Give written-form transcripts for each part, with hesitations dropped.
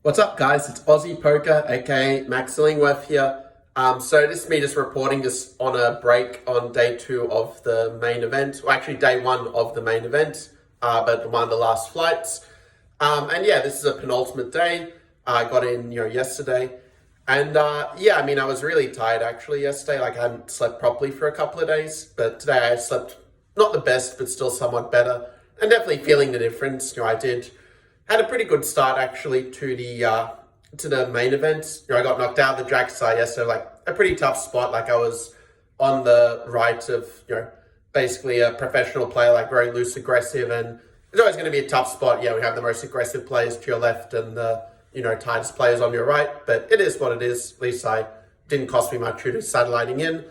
What's up, guys? It's Aussie Poker, aka Max Illingworth here. So this is me just reporting just on a break on day 2 of the main event. Well, actually day 1 of the main event, but one of the last flights. And yeah, this is a penultimate day. I got in, yesterday. And yeah, I mean, I was really tired actually yesterday. Like I hadn't slept properly for a couple of days, but today I slept not the best, but still somewhat better. And definitely feeling the difference. Had a pretty good start actually to the main event. I got knocked out of the drag side yesterday, like a pretty tough spot. Like I was on the right of, basically a professional player, like very loose aggressive, and it's always going to be a tough spot. Yeah, we have the most aggressive players to your left and the, tightest players on your right, but it is what it is. At least didn't cost me much due to satelliting in.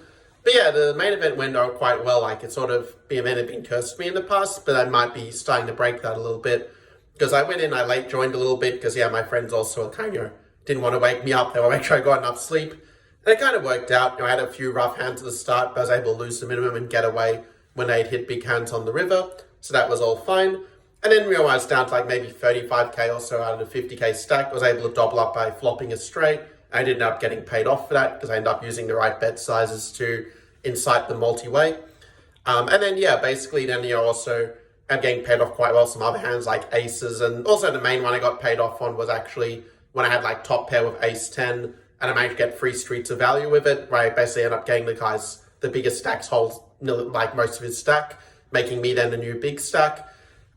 But yeah, the main event went out quite well. Like it sort of, the event had been cursed me in the past, but I might be starting to break that a little bit. Because I went in, I late joined a little bit because, yeah, my friends also kind of didn't want to wake me up. They want to make sure I got enough sleep. And it kind of worked out. I had a few rough hands at the start, but I was able to lose the minimum and get away when they'd hit big hands on the river. So that was all fine. And then we was down to like maybe 35k or so out of the 50k stack. I was able to double up by flopping a straight. I ended up getting paid off for that because I ended up using the right bet sizes to incite the multi-way. And then, yeah, basically then also... I'm getting paid off quite well. Some other hands like aces, and also the main one I got paid off on was actually when I had like top pair with ace 10 and I managed to get 3 streets of value with it, where I basically ended up getting the biggest stacks hold like most of his stack, making me then the new big stack.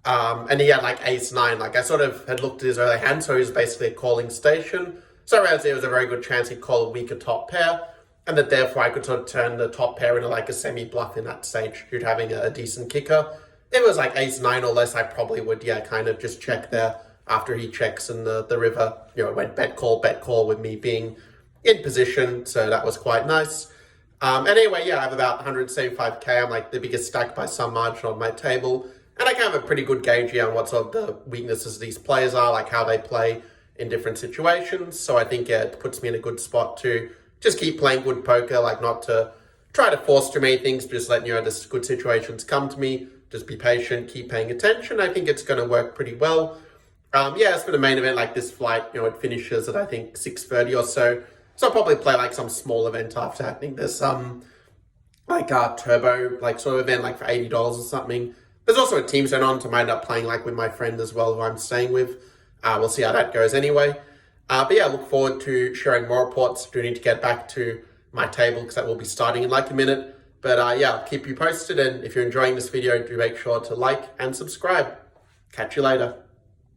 And he had like ace 9. Like I sort of had looked at his early hand, so he was basically a calling station. So I realized there was a very good chance he'd call a weaker top pair, and that therefore I could sort of turn the top pair into like a semi bluff in that stage, due to having a decent kicker. If it was like ace 9 or less, I probably would, kind of just check there after he checks and the river, it went bet call with me being in position. So that was quite nice. And anyway, yeah, I have about 175k. I'm like the biggest stack by some margin on my table. And I can have a pretty good gauge on what sort of the weaknesses these players are, like how they play in different situations. So I think, yeah, it puts me in a good spot to just keep playing good poker, like not to try to force too many things, but just let, this good situations come to me. Just be patient, keep paying attention. I think it's going to work pretty well. Yeah, as for the main event, like this flight, it finishes at, I think, 6:30 or so. So I'll probably play like some small event after. I think there's some like turbo, like sort of event, like for $80 or something. There's also a team zone on, so I might end up playing like with my friend as well, who I'm staying with. We'll see how that goes anyway. But yeah, I look forward to sharing more reports. I do need to get back to my table because that will be starting in like a minute. But yeah, I'll keep you posted, and if you're enjoying this video, do make sure to like and subscribe. Catch you later.